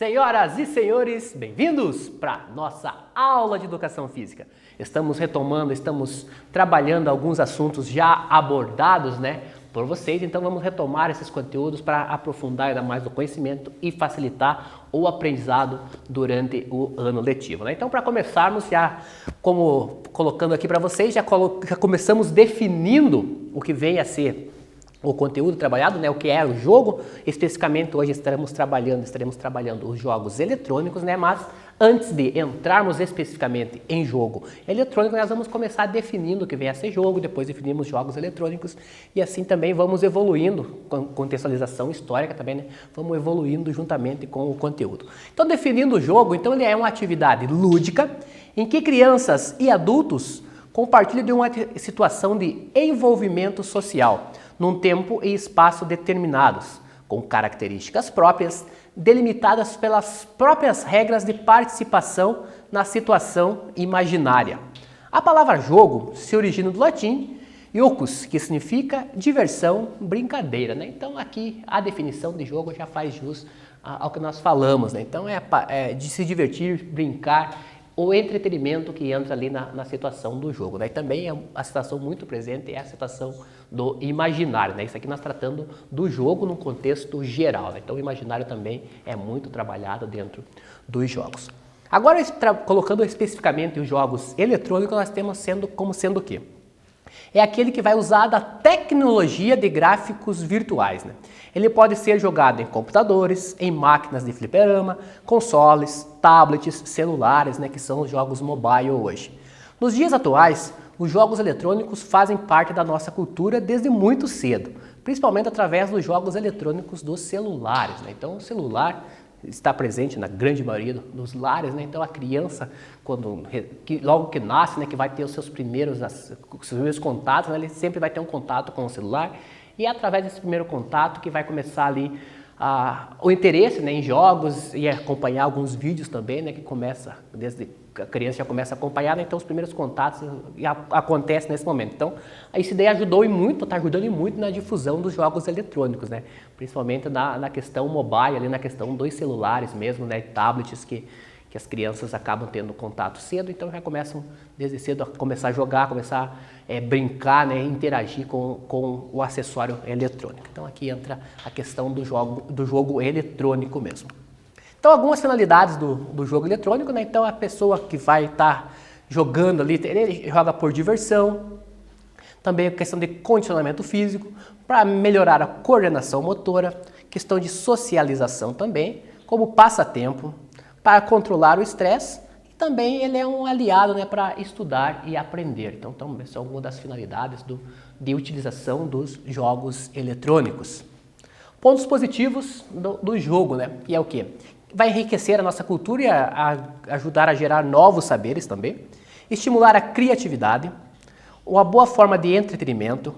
Senhoras e senhores, bem-vindos para nossa aula de Educação Física. Estamos retomando, estamos trabalhando alguns assuntos já abordados, por vocês, então vamos retomar esses conteúdos para aprofundar ainda mais o conhecimento e facilitar o aprendizado durante o ano letivo, Então, para começarmos, já como colocando aqui para vocês, já começamos definindo o que vem a ser o conteúdo trabalhado, o que é o jogo. Especificamente hoje estaremos trabalhando os jogos eletrônicos, mas antes de entrarmos especificamente em jogo eletrônico, nós vamos começar definindo o que vem a ser jogo, depois definimos jogos eletrônicos e assim também vamos evoluindo, com contextualização histórica também, vamos evoluindo juntamente com o conteúdo. Então, definindo o jogo, então ele é uma atividade lúdica em que crianças e adultos compartilham de uma situação de envolvimento social, num tempo e espaço determinados, com características próprias, delimitadas pelas próprias regras de participação na situação imaginária. A palavra jogo se origina do latim iocus, que significa diversão, brincadeira. Então aqui a definição de jogo já faz jus ao que nós falamos. Então é de se divertir, brincar, o entretenimento que entra ali na situação do jogo. E também é a situação muito presente, é a situação do imaginário. Isso aqui nós tratando do jogo num contexto geral. Então o imaginário também é muito trabalhado dentro dos jogos. Agora, colocando especificamente os jogos eletrônicos, nós temos como sendo o quê? É aquele que vai usar da tecnologia de gráficos virtuais. Ele pode ser jogado em computadores, em máquinas de fliperama, consoles, tablets, celulares, que são os jogos mobile hoje. Nos dias atuais, os jogos eletrônicos fazem parte da nossa cultura desde muito cedo, principalmente através dos jogos eletrônicos dos celulares. Então, o celular está presente na grande maioria dos lares, Então a criança, logo que nasce, que vai ter os seus primeiros contatos, ele sempre vai ter um contato com o celular e é através desse primeiro contato que vai começar ali o interesse em jogos e acompanhar alguns vídeos também, que começa desde a criança já começa a acompanhar, então os primeiros contatos acontecem nesse momento. Então, isso daí ajudou e muito, está ajudando muito na difusão dos jogos eletrônicos, principalmente na questão mobile, ali na questão dos celulares mesmo, tablets que as crianças acabam tendo contato cedo, então já começam desde cedo a começar a jogar, começar a brincar, interagir com o acessório eletrônico. Então aqui entra a questão do jogo eletrônico mesmo. Então, algumas finalidades do jogo eletrônico, Então, a pessoa que vai estar jogando ali, ele joga por diversão, também a questão de condicionamento físico, para melhorar a coordenação motora, questão de socialização também, como passatempo, para controlar o estresse, e também ele é um aliado, para estudar e aprender. Então, são uma das finalidades de utilização dos jogos eletrônicos. Pontos positivos do jogo, que é o quê? Vai enriquecer a nossa cultura e ajudar a gerar novos saberes também, estimular a criatividade, uma boa forma de entretenimento,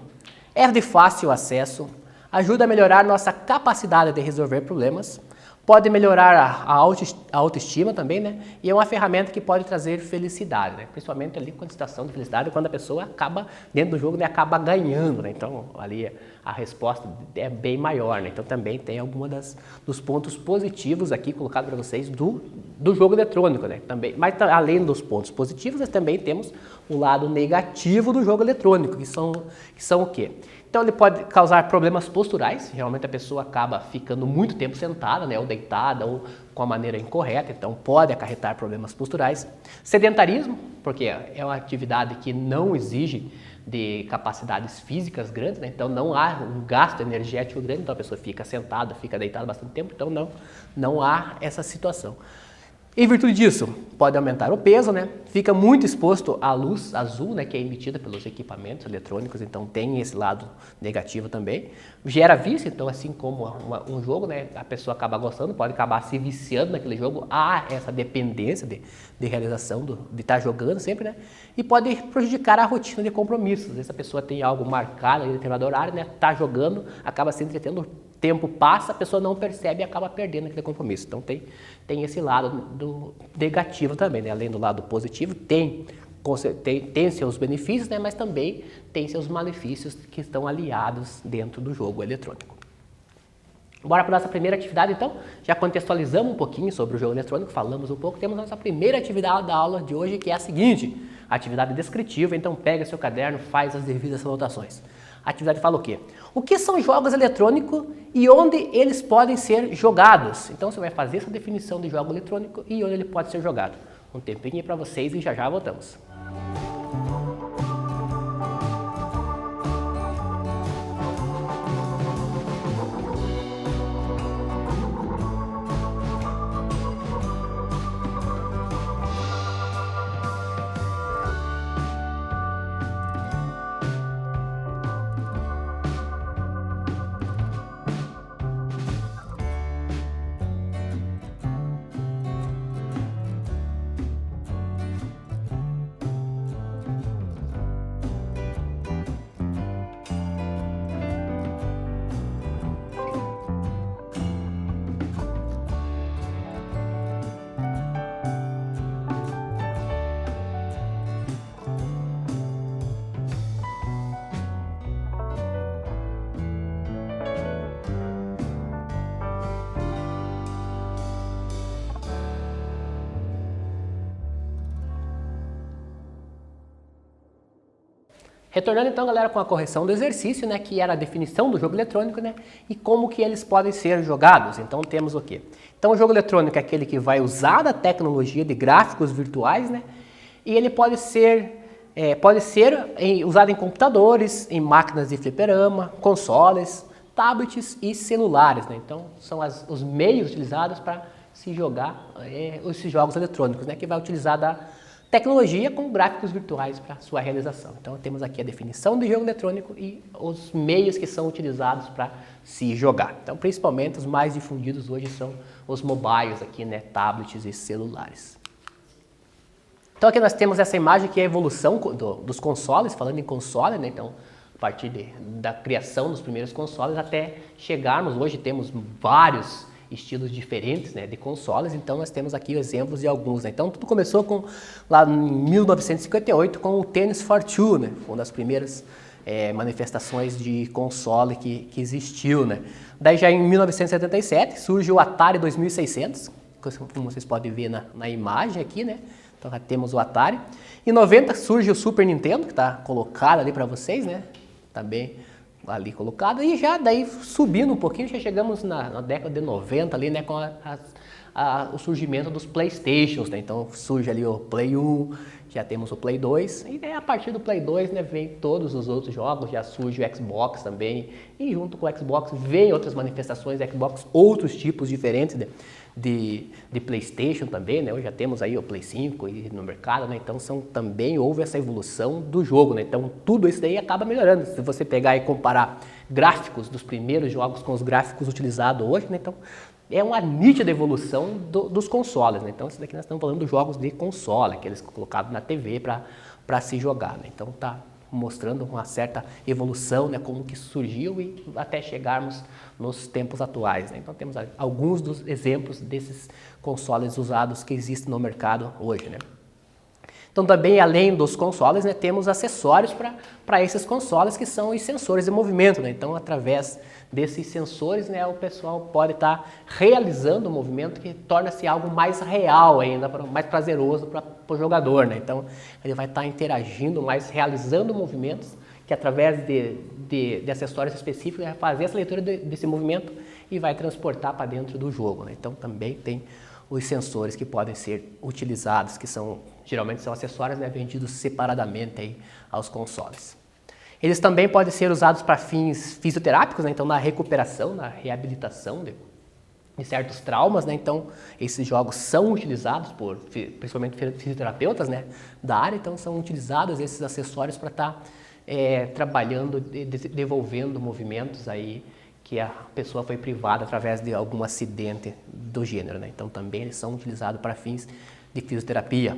é de fácil acesso, ajuda a melhorar nossa capacidade de resolver problemas, pode melhorar a autoestima também, e é uma ferramenta que pode trazer felicidade, principalmente ali com a situação de felicidade, quando a pessoa acaba, dentro do jogo, acaba ganhando, Então, ali a resposta é bem maior, Então, também tem alguns dos pontos positivos aqui colocados para vocês do jogo eletrônico, Também, mas além dos pontos positivos, nós também temos o lado negativo do jogo eletrônico, que são o quê? Então, ele pode causar problemas posturais, realmente a pessoa acaba ficando muito tempo sentada, ou deitada, ou com a maneira incorreta, então pode acarretar problemas posturais. Sedentarismo, porque é uma atividade que não exige de capacidades físicas grandes, então não há um gasto energético grande, então a pessoa fica sentada, fica deitada bastante tempo, então não há essa situação. Em virtude disso, pode aumentar o peso, Fica muito exposto à luz azul, que é emitida pelos equipamentos eletrônicos, então tem esse lado negativo também. Gera vício, então assim como um jogo, a pessoa acaba gostando, pode acabar se viciando naquele jogo, há essa dependência de realização, de estar jogando sempre, E pode prejudicar a rotina de compromissos. Às vezes a pessoa tem algo marcado em determinado horário, Tá jogando, acaba se entretendo, o tempo passa, a pessoa não percebe e acaba perdendo aquele compromisso. Então tem esse lado do negativo também, Além do lado positivo, tem seus benefícios, mas também tem seus malefícios que estão aliados dentro do jogo eletrônico. Bora para a nossa primeira atividade, então. Já contextualizamos um pouquinho sobre o jogo eletrônico, falamos um pouco. Temos a nossa primeira atividade da aula de hoje, que é a seguinte: atividade descritiva. Então, pega seu caderno, faz as devidas anotações. A atividade fala o quê? O que são jogos eletrônicos e onde eles podem ser jogados? Então, você vai fazer essa definição de jogo eletrônico e onde ele pode ser jogado. Um tempinho para vocês e já voltamos. Retornando então, galera, com a correção do exercício, né, que era a definição do jogo eletrônico, né, e como que eles podem ser jogados. Então temos o quê? Então o jogo eletrônico é aquele que vai usar da tecnologia de gráficos virtuais, né, e ele pode ser usado em computadores, em máquinas de fliperama, consoles, tablets e celulares, né. Então são os meios utilizados para se jogar esses jogos eletrônicos, né, que vai utilizar da tecnologia com gráficos virtuais para sua realização. Então temos aqui a definição do jogo eletrônico e os meios que são utilizados para se jogar. Então principalmente os mais difundidos hoje são os mobiles aqui, né, tablets e celulares. Então aqui nós temos essa imagem que é a evolução dos consoles, falando em console, né, então a partir da criação dos primeiros consoles até chegarmos, hoje temos vários estilos diferentes, né, de consoles. Então nós temos aqui exemplos de alguns, né? Então tudo começou lá em 1958 com o Tennis for Two, né? Foi uma das primeiras manifestações de console que existiu, né? Daí já em 1977 surge o Atari 2600, como vocês podem ver na imagem aqui, né? Então já temos o Atari. Em 90 surge o Super Nintendo, que está colocado ali para vocês, né? Também ali colocado, e já daí subindo um pouquinho, já chegamos na década de 90 ali, né, com o surgimento dos Playstations, né, então surge ali o Play 1, já temos o Play 2, e daí a partir do Play 2, né, vem todos os outros jogos, já surge o Xbox também, e junto com o Xbox vem outras manifestações do Xbox, outros tipos diferentes de PlayStation também, né? Hoje já temos aí o Play 5 no mercado, né? Então também houve essa evolução do jogo, né? Então tudo isso daí acaba melhorando. Se você pegar e comparar gráficos dos primeiros jogos com os gráficos utilizados hoje, né? Então é uma nítida evolução dos consoles, né? Então isso daqui nós estamos falando dos jogos de console, aqueles colocados na TV para se jogar, né? Então tá mostrando uma certa evolução, né, como que surgiu e até chegarmos nos tempos atuais, né? Então temos alguns dos exemplos desses consoles usados que existem no mercado hoje, né? Então também, além dos consoles, né, temos acessórios para esses consoles, que são os sensores de movimento, né? Então através desses sensores, né, o pessoal pode estar realizando um movimento que torna-se algo mais real ainda, mais prazeroso para o jogador, né? Então ele vai estar interagindo mais, realizando movimentos que através de acessórios específicos vai fazer essa leitura desse movimento e vai transportar para dentro do jogo, né? Então também tem os sensores que podem ser utilizados, que geralmente são acessórios, né, vendidos separadamente aí aos consoles. Eles também podem ser usados para fins fisioterápicos, né? Então na recuperação, na reabilitação de certos traumas, né? Então esses jogos são utilizados principalmente fisioterapeutas, né, da área, então são utilizados esses acessórios para estar trabalhando, devolvendo movimentos aí que a pessoa foi privada através de algum acidente do gênero, né? Então também eles são utilizados para fins de fisioterapia.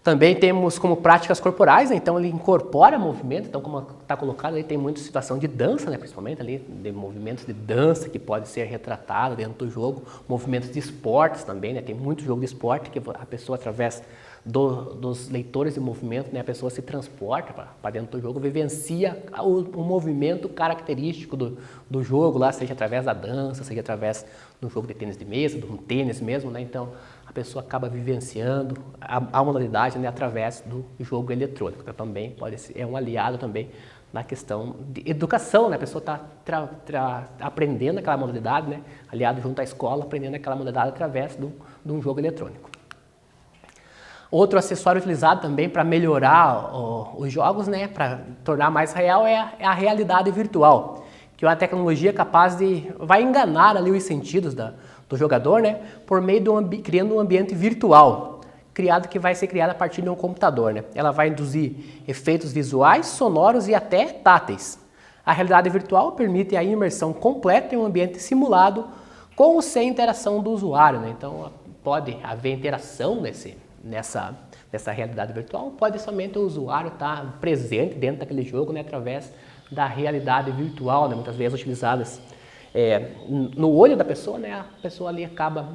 Também temos como práticas corporais, né? Então ele incorpora movimento, então como está colocado ali, tem muita situação de dança, né? Principalmente ali, de movimentos de dança que pode ser retratado dentro do jogo, movimentos de esportes também, né? Tem muito jogo de esporte que a pessoa através dos leitores de movimento, né? A pessoa se transporta para dentro do jogo, vivencia o movimento característico do jogo lá, seja através da dança, seja através do jogo de tênis de mesa, de um tênis mesmo, né? Então a pessoa acaba vivenciando a modalidade, né, através do jogo eletrônico. Então, também pode ser, é um aliado também na questão de educação, né? A pessoa está aprendendo aquela modalidade, né? Aliado junto à escola, aprendendo aquela modalidade através de um jogo eletrônico. Outro acessório utilizado também para melhorar os jogos, né, para tornar mais real, é a realidade virtual, que é uma tecnologia capaz vai enganar ali os sentidos do jogador, né, por meio criando um ambiente virtual, que vai ser criado a partir de um computador, né. Ela vai induzir efeitos visuais, sonoros e até táteis. A realidade virtual permite a imersão completa em um ambiente simulado com ou sem interação do usuário, né. Então pode haver interação nessa realidade virtual, pode somente o usuário estar presente dentro daquele jogo, né, através da realidade virtual, né, muitas vezes utilizadas no olho da pessoa, né, a pessoa ali acaba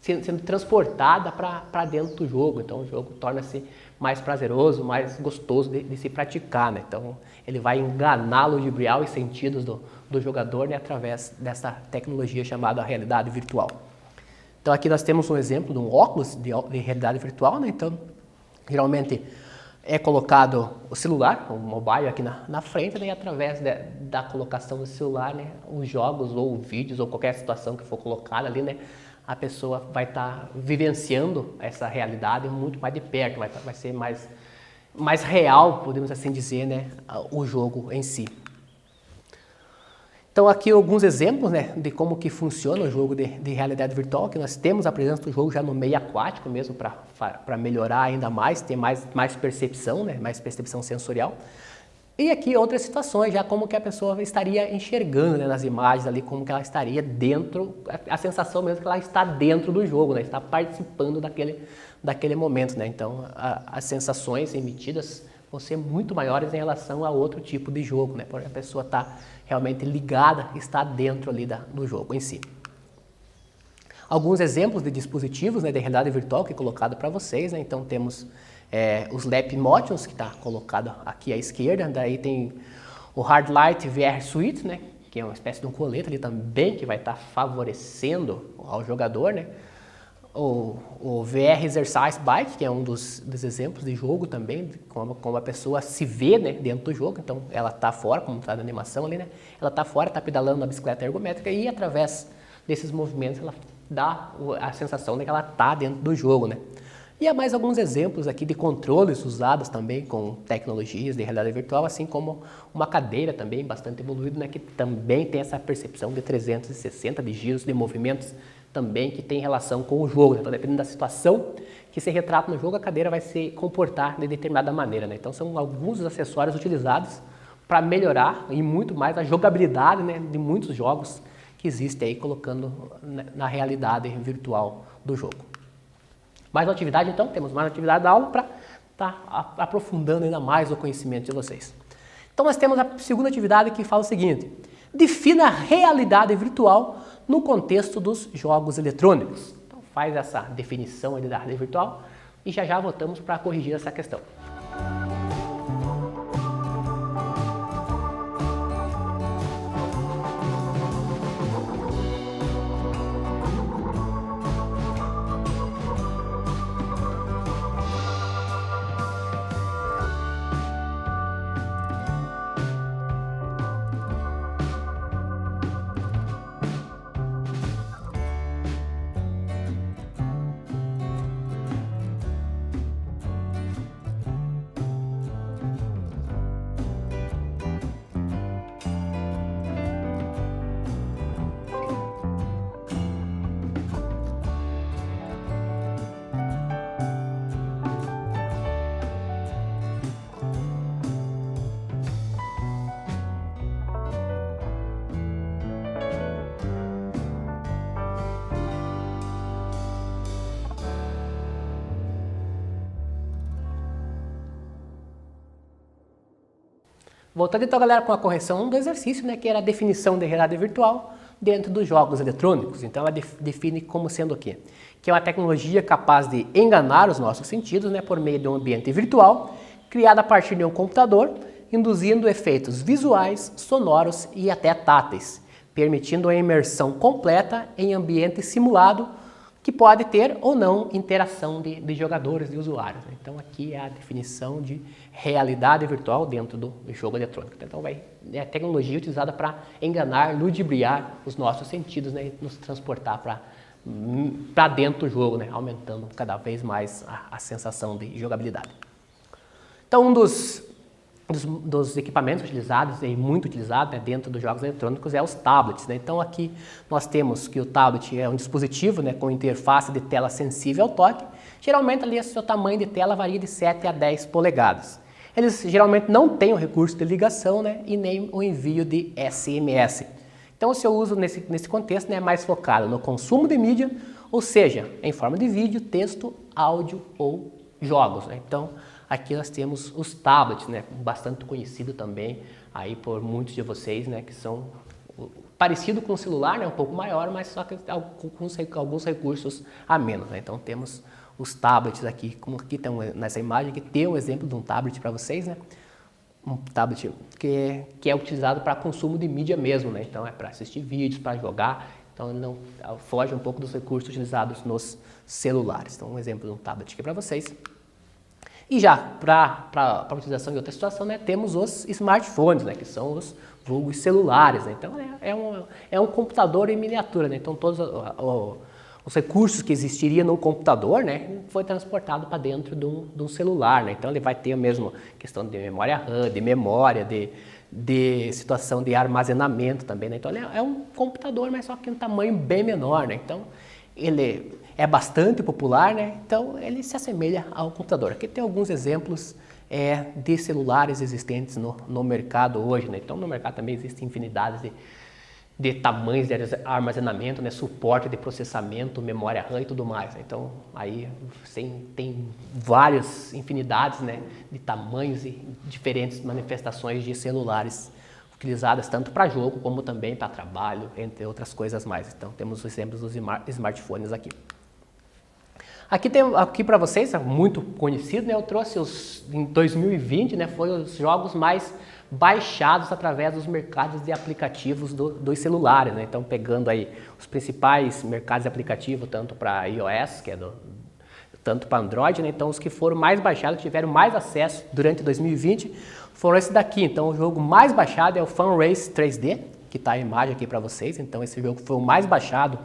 sendo transportada para dentro do jogo, então o jogo torna-se mais prazeroso, mais gostoso de se praticar, né, então ele vai enganar, ludibriar os sentidos do jogador, né, através dessa tecnologia chamada realidade virtual. Então aqui nós temos um exemplo de um óculos de realidade virtual, né? Então geralmente é colocado o celular, o mobile aqui na frente, né? E através da colocação do celular, né, os jogos ou vídeos ou qualquer situação que for colocada ali, né, a pessoa vai estar vivenciando essa realidade muito mais de perto, vai ser mais real, podemos assim dizer, né, o jogo em si. Então aqui alguns exemplos, né, de como que funciona o jogo de realidade virtual, que nós temos a presença do jogo já no meio aquático mesmo, para melhorar ainda mais, ter mais percepção, né, mais percepção sensorial. E aqui outras situações, já como que a pessoa estaria enxergando, né, nas imagens ali, como que ela estaria dentro, a sensação mesmo que ela está dentro do jogo, né, está participando daquele momento, né. Então as sensações emitidas vão ser muito maiores em relação a outro tipo de jogo, né, porque a pessoa está realmente ligada, está dentro ali do jogo em si. Alguns exemplos de dispositivos, né, de realidade virtual que é colocado para vocês, né, então temos os Lap Motions, que está colocado aqui à esquerda, daí tem o Hard Light VR Suite, né, que é uma espécie de um colete ali também, que vai estar favorecendo ao jogador, né, o VR Exercise Bike, que é um dos exemplos de jogo também, como a pessoa se vê, né, dentro do jogo. Então ela está fora, como está na animação ali, né, ela está fora, está pedalando na bicicleta ergométrica e através desses movimentos ela dá a sensação de que ela está dentro do jogo, né. E há mais alguns exemplos aqui de controles usados também com tecnologias de realidade virtual, assim como uma cadeira também bastante evoluída, né, que também tem essa percepção de 360 de giros, de movimentos também que tem relação com o jogo, né? Então dependendo da situação que se retrata no jogo, a cadeira vai se comportar de determinada maneira, né? Então são alguns dos acessórios utilizados para melhorar e muito mais a jogabilidade, né, de muitos jogos que existem aí, colocando na realidade virtual do jogo. Mais uma atividade então, temos mais uma atividade da aula para estar aprofundando ainda mais o conhecimento de vocês. Então nós temos a segunda atividade que fala o seguinte: defina a realidade virtual no contexto dos jogos eletrônicos. Então faz essa definição da realidade virtual e já voltamos para corrigir essa questão. Voltando então, galera, com a correção do exercício, né, que era a definição de realidade virtual dentro dos jogos eletrônicos. Então ela define como sendo o quê? que é uma tecnologia capaz de enganar os nossos sentidos, né, por meio de um ambiente virtual, criado a partir de um computador, induzindo efeitos visuais, sonoros e até táteis, permitindo a imersão completa em ambiente simulado, que pode ter ou não interação de jogadores e usuários. Então aqui é a definição de realidade virtual dentro do jogo eletrônico. Então é a tecnologia utilizada para enganar, ludibriar os nossos sentidos, né, e nos transportar para dentro do jogo, né, aumentando cada vez mais a sensação de jogabilidade. Então um dos equipamentos utilizados e muito utilizado, né, dentro dos jogos eletrônicos é os tablets, né? Então aqui nós temos que o tablet é um dispositivo, né, com interface de tela sensível ao toque. Geralmente ali o seu tamanho de tela varia de 7 a 10 polegadas. Eles geralmente não têm o recurso de ligação, né, e nem o envio de SMS. Então o seu uso nesse contexto, né, é mais focado no consumo de mídia, ou seja, em forma de vídeo, texto, áudio ou jogos, né? Então aqui nós temos os tablets, né, bastante conhecido também aí por muitos de vocês, né, que são parecido com o celular, né, um pouco maior, mas só que com alguns recursos a menos, né? Então temos os tablets aqui, como aqui tem nessa imagem, que tem um exemplo de um tablet para vocês, né? Um tablet que é utilizado para consumo de mídia mesmo, né? Então é para assistir vídeos, para jogar, então ele não foge um pouco dos recursos utilizados nos celulares. Então um exemplo de um tablet aqui para vocês. E já para a utilização em outra situação, né, temos os smartphones, né, que são os vulgos celulares, né? Então é um computador em miniatura, né? Então todos os recursos que existiriam no computador, né, foi transportado para dentro de um celular, né? Então ele vai ter a mesma questão de memória RAM, de memória, de situação de armazenamento também, né? Então ele é um computador, mas só que um tamanho bem menor, né? Então ele é bastante popular, né? Então ele se assemelha ao computador. Aqui tem alguns exemplos de celulares existentes no mercado hoje, né? Então no mercado também existem infinidades de tamanhos de armazenamento, né? Suporte de processamento, memória RAM e tudo mais, né? Então aí tem várias infinidades, né, de tamanhos e diferentes manifestações de celulares utilizadas tanto para jogo como também para trabalho, entre outras coisas mais. Então temos os exemplos dos smartphones aqui. Aqui para vocês, é muito conhecido, né? Eu trouxe em 2020, né? Foi os jogos mais baixados através dos mercados de aplicativos dos celulares, né? Então pegando aí os principais mercados de aplicativo, tanto para iOS, que é tanto para Android, né? Então os que foram mais baixados, que tiveram mais acesso durante 2020, foram esse daqui. Então o jogo mais baixado é o Fun Race 3D, que está a imagem aqui para vocês. Então esse jogo foi o mais baixado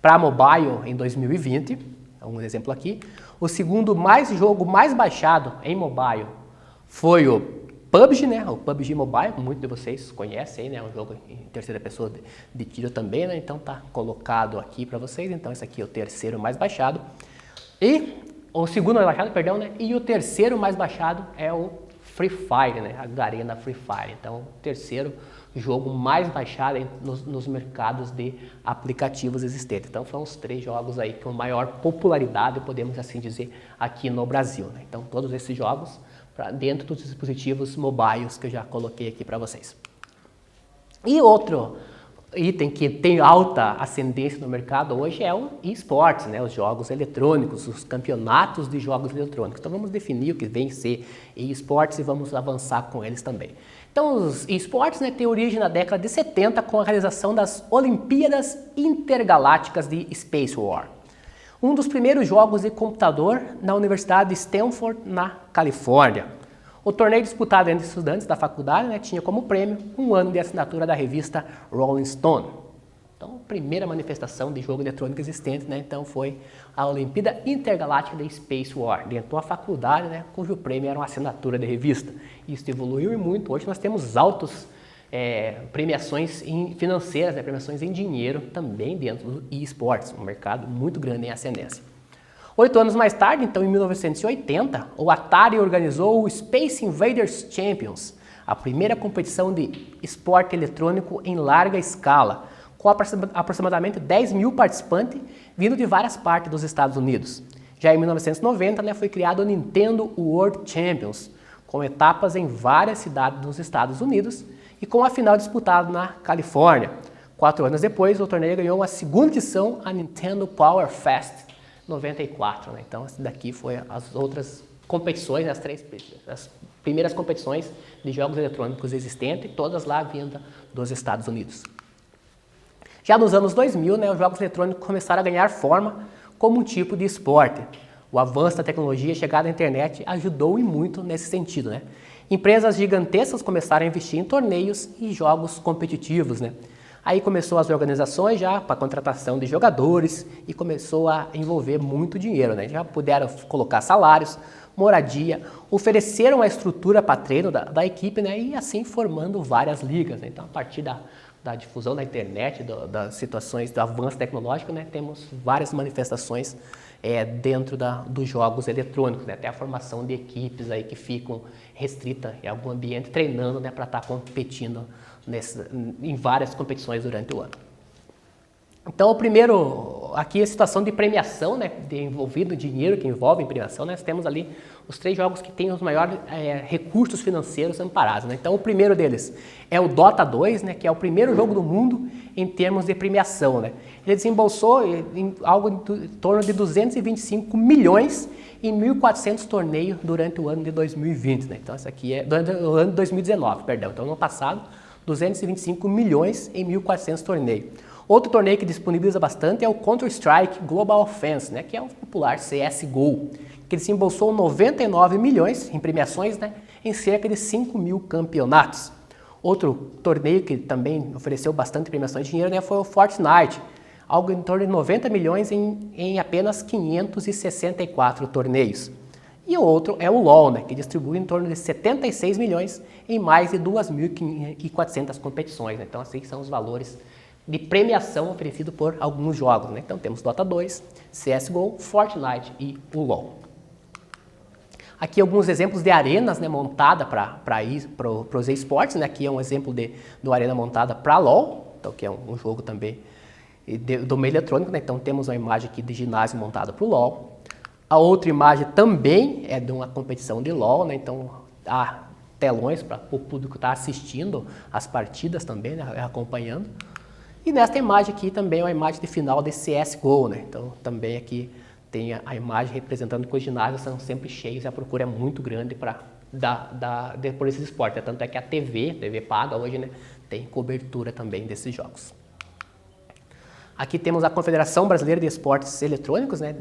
para mobile em 2020. Um exemplo aqui. O segundo jogo mais baixado em mobile foi o PUBG, né? O PUBG Mobile, muitos de vocês conhecem, né? É um jogo em terceira pessoa de tiro também, né? Então tá colocado aqui para vocês. Então esse aqui é o terceiro mais baixado. E o segundo mais baixado, perdão, né? E o terceiro mais baixado é o Free Fire, né? A Garena Free Fire. Então o terceiro jogo mais baixado nos mercados de aplicativos existentes. Então foram os 3 jogos aí com maior popularidade, podemos assim dizer, aqui no Brasil, né? Então todos esses jogos dentro dos dispositivos mobiles que eu já coloquei aqui para vocês. E outro item que tem alta ascendência no mercado hoje é o eSports, né? Os jogos eletrônicos, os campeonatos de jogos eletrônicos. Então vamos definir o que vem ser eSports e vamos avançar com eles também. Então os eSports, né, têm origem na década de 70 com a realização das Olimpíadas Intergalácticas de Space War. Um dos primeiros jogos de computador na Universidade de Stanford, na Califórnia. O torneio disputado entre estudantes da faculdade, né, tinha como prêmio um ano de assinatura da revista Rolling Stone. Então, a primeira manifestação de jogo eletrônico existente, né, então foi a Olimpíada Intergaláctica de Space War, dentro de uma faculdade, né, cujo prêmio era uma assinatura de revista. Isso evoluiu e muito. Hoje nós temos altas premiações financeiras, né, premiações em dinheiro também dentro do eSports, um mercado muito grande em ascendência. 8 anos mais tarde, então em 1980, o Atari organizou o Space Invaders Champions, a primeira competição de esporte eletrônico em larga escala, com aproximadamente 10 mil participantes vindo de várias partes dos Estados Unidos. Já em 1990, né, foi criado o Nintendo World Champions, com etapas em várias cidades dos Estados Unidos e com a final disputada na Califórnia. 4 anos depois, o torneio ganhou uma segunda edição, a Nintendo Power Fest, 94, né? Então, esse daqui foi as outras competições, as primeiras competições de jogos eletrônicos existentes, todas lá vinda dos Estados Unidos. Já nos anos 2000, né, os jogos eletrônicos começaram a ganhar forma como um tipo de esporte. O avanço da tecnologia, a chegada da internet, ajudou e muito nesse sentido, né? Empresas gigantescas começaram a investir em torneios e jogos competitivos, né? Aí começou as organizações já para contratação de jogadores e começou a envolver muito dinheiro, né? Já puderam colocar salários, moradia, ofereceram a estrutura para treino da equipe, né? E assim formando várias ligas, né? Então, a partir da difusão da internet, das situações do avanço tecnológico, né? Temos várias manifestações dentro dos jogos eletrônicos, né? Até a formação de equipes aí que ficam restritas em algum ambiente treinando, né? Para estar competindo em várias competições durante o ano. Então, o primeiro, aqui a situação de premiação, né, envolvido dinheiro que envolve em premiação, né, nós temos ali os 3 jogos que têm os maiores recursos financeiros amparados, né? Então, o primeiro deles é o Dota 2, né, que é o primeiro jogo do mundo em termos de premiação, né? Ele desembolsou em algo em torno de 225 milhões em 1.400 torneios durante o ano de 2020, né? Então, isso aqui é durante o ano de 2019, perdão. Então, no ano passado, 225 milhões em 1.400 torneios. Outro torneio que disponibiliza bastante é o Counter-Strike Global Offensive, né, que é o popular CSGO, que desembolsou 99 milhões em premiações, né, em cerca de 5.000 campeonatos. Outro torneio que também ofereceu bastante premiações de dinheiro, né, foi o Fortnite, algo em torno de 90 milhões em apenas 564 torneios. E o outro é o LoL, né, que distribui em torno de 76 milhões em mais de 2.400 competições, né? Então, assim são os valores de premiação oferecido por alguns jogos, né? Então temos Dota 2, CSGO, Fortnite e o LoL. Aqui alguns exemplos de arenas, né, montada para os esportes, né? Aqui é um exemplo de uma arena montada para LoL, então, que é um jogo também do meio eletrônico, né? Então temos uma imagem aqui de ginásio montada para o LoL. A outra imagem também é de uma competição de LoL, né? Então há telões para o público estar assistindo as partidas também, né, acompanhando. E nesta imagem aqui também é uma imagem de final de CSGO, né? Então também aqui tem a imagem representando que os ginásios são sempre cheios e a procura é muito grande por esses esportes. Tanto é que a TV paga hoje, né, tem cobertura também desses jogos. Aqui temos a Confederação Brasileira de Esportes Eletrônicos, né,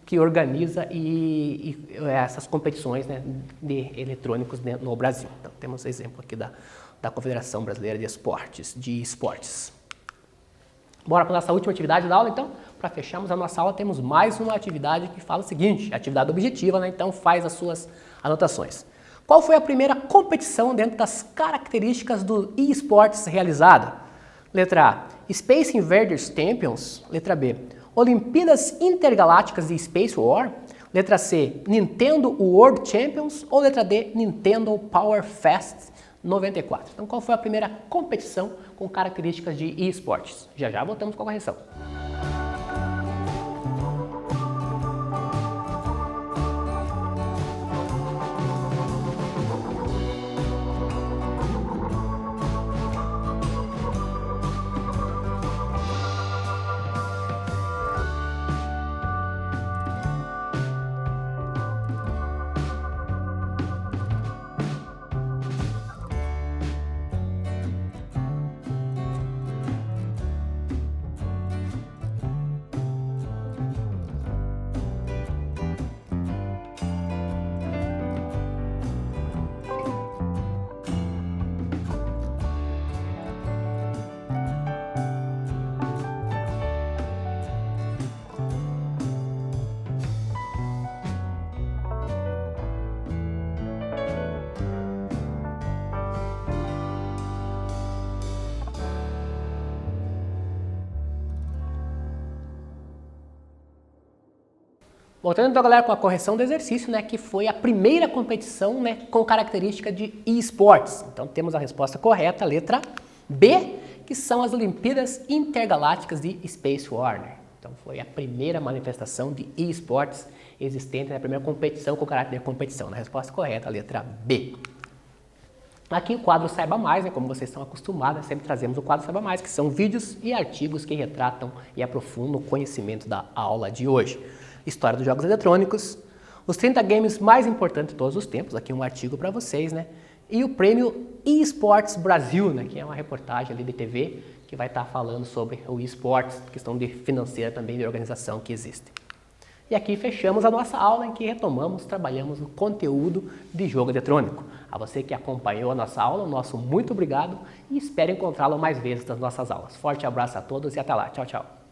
que organiza essas competições, né, de eletrônicos no Brasil. Então temos exemplo aqui da Confederação Brasileira de Esportes. Bora para a nossa última atividade da aula, então. Para fecharmos a nossa aula, temos mais uma atividade que fala o seguinte, atividade objetiva, né? Então faz as suas anotações. Qual foi a primeira competição dentro das características do eSports realizada? Letra A, Space Invaders Champions. Letra B, Olimpíadas Intergalácticas de Space War. Letra C, Nintendo World Champions. Ou letra D, Nintendo Power Fest 94. Então, qual foi a primeira competição com características de eSports? Já voltamos com a correção. Voltando então, galera, com a correção do exercício, né, que foi a primeira competição, né, com característica de eSports. Então temos a resposta correta, a letra B, que são as Olimpíadas Intergalácticas de Space War, né? Então foi a primeira manifestação de eSports existente, né, a primeira competição com caráter de competição. A resposta correta, a letra B. Aqui o quadro Saiba Mais, né, como vocês estão acostumados, sempre trazemos o quadro Saiba Mais, que são vídeos e artigos que retratam e aprofundam o conhecimento da aula de hoje. História dos jogos eletrônicos, os 30 games mais importantes de todos os tempos, aqui um artigo para vocês, né? E o prêmio eSports Brasil, né, que é uma reportagem ali de TV que vai estar falando sobre o eSports, questão de financeira também, de organização que existe. E aqui fechamos a nossa aula em que retomamos, trabalhamos o conteúdo de jogo eletrônico. A você que acompanhou a nossa aula, o nosso muito obrigado e espero encontrá-lo mais vezes nas nossas aulas. Forte abraço a todos e até lá. Tchau, tchau.